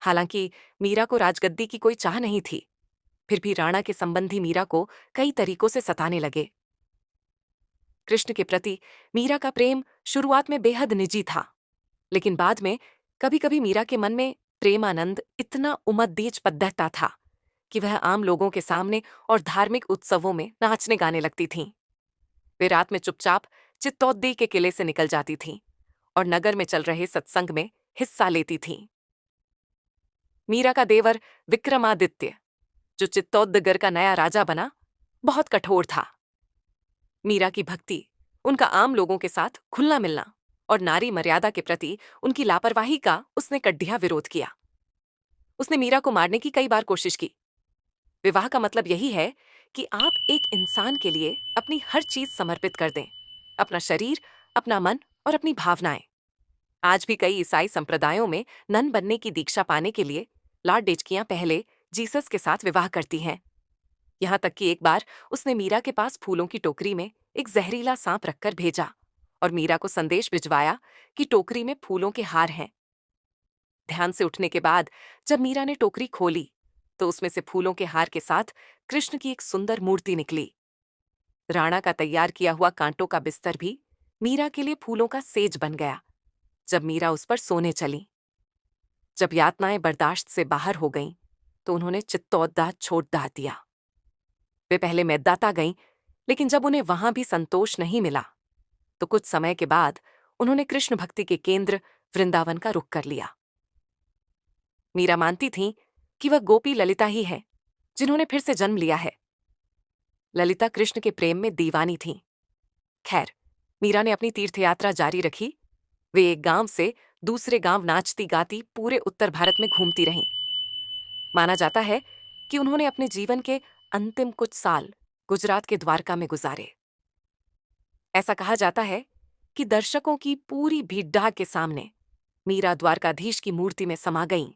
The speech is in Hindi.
हालांकि मीरा को राजगद्दी की कोई चाह नहीं थी, फिर भी राणा के संबंधी मीरा को कई तरीकों से सताने लगे। कृष्ण के प्रति मीरा का प्रेम शुरुआत में बेहद निजी था, लेकिन बाद में कभी कभी मीरा के मन में प्रेमानंद इतना उमद्दीज पद्दहता था कि वह आम लोगों के सामने और धार्मिक उत्सवों में नाचने गाने लगती थीं। वे रात में चुपचाप चित्तौद्दी के किले से निकल जाती थीं और नगर में चल रहे सत्संग में हिस्सा लेती थीं। मीरा का देवर विक्रमादित्य, जो चित्तौदगढ़ का नया राजा बना, बहुत कठोर था। मीरा की भक्ति, उनका आम लोगों के साथ खुलना मिलना और नारी मर्यादा के प्रति उनकी लापरवाही का उसने कड्डिया विरोध किया। उसने मीरा को मारने की कई बार कोशिश की। विवाह का मतलब यही है कि आप एक इंसान के लिए अपनी हर चीज समर्पित कर दें, अपना शरीर, अपना मन और अपनी भावनाएं। आज भी कई ईसाई संप्रदायों में नन बनने की दीक्षा पाने के लिए लाड़डेचकियां पहले जीसस के साथ विवाह करती हैं। यहां तक कि एक बार उसने मीरा के पास फूलों की टोकरी में एक जहरीला सांप रखकर भेजा और मीरा को संदेश भिजवाया कि टोकरी में फूलों के हार हैं। ध्यान से उठने के बाद जब मीरा ने टोकरी खोली तो उसमें से फूलों के हार के साथ कृष्ण की एक सुंदर मूर्ति निकली। राणा का तैयार किया हुआ कांटों का बिस्तर भी मीरा के लिए फूलों का सेज बन गया जब मीरा उस पर सोने चली। जब यातनाएं बर्दाश्त से बाहर हो गईं, तो उन्होंने चित्तौदा छोड़ दा दिया। वे पहले मेदाता गईं, लेकिन जब उन्हें वहां भी संतोष नहीं मिला, तो कुछ समय के बाद उन्होंने कृष्ण भक्ति के केंद्र वृंदावन का रुख कर लिया। मीरा मानती थीं कि वह गोपी ललिता ही है, जिन्होंने फिर से जन्म लिया है। ललिता कृष्ण के प्रेम में दीवानी थीं। खैर, मीरा ने अपनी तीर्थयात्रा जारी रखी। वे एक गांव से दूसरे गांव नाचती गाती पूरे उत्तर भारत में घूमती रहीं। माना जाता है कि उन्होंने अपने जीवन के अंतिम कुछ साल गुजरात के द्वारका में गुजारे। ऐसा कहा जाता है कि दर्शकों की पूरी भीड़ के सामने मीरा द्वारकाधीश की मूर्ति में समा गईं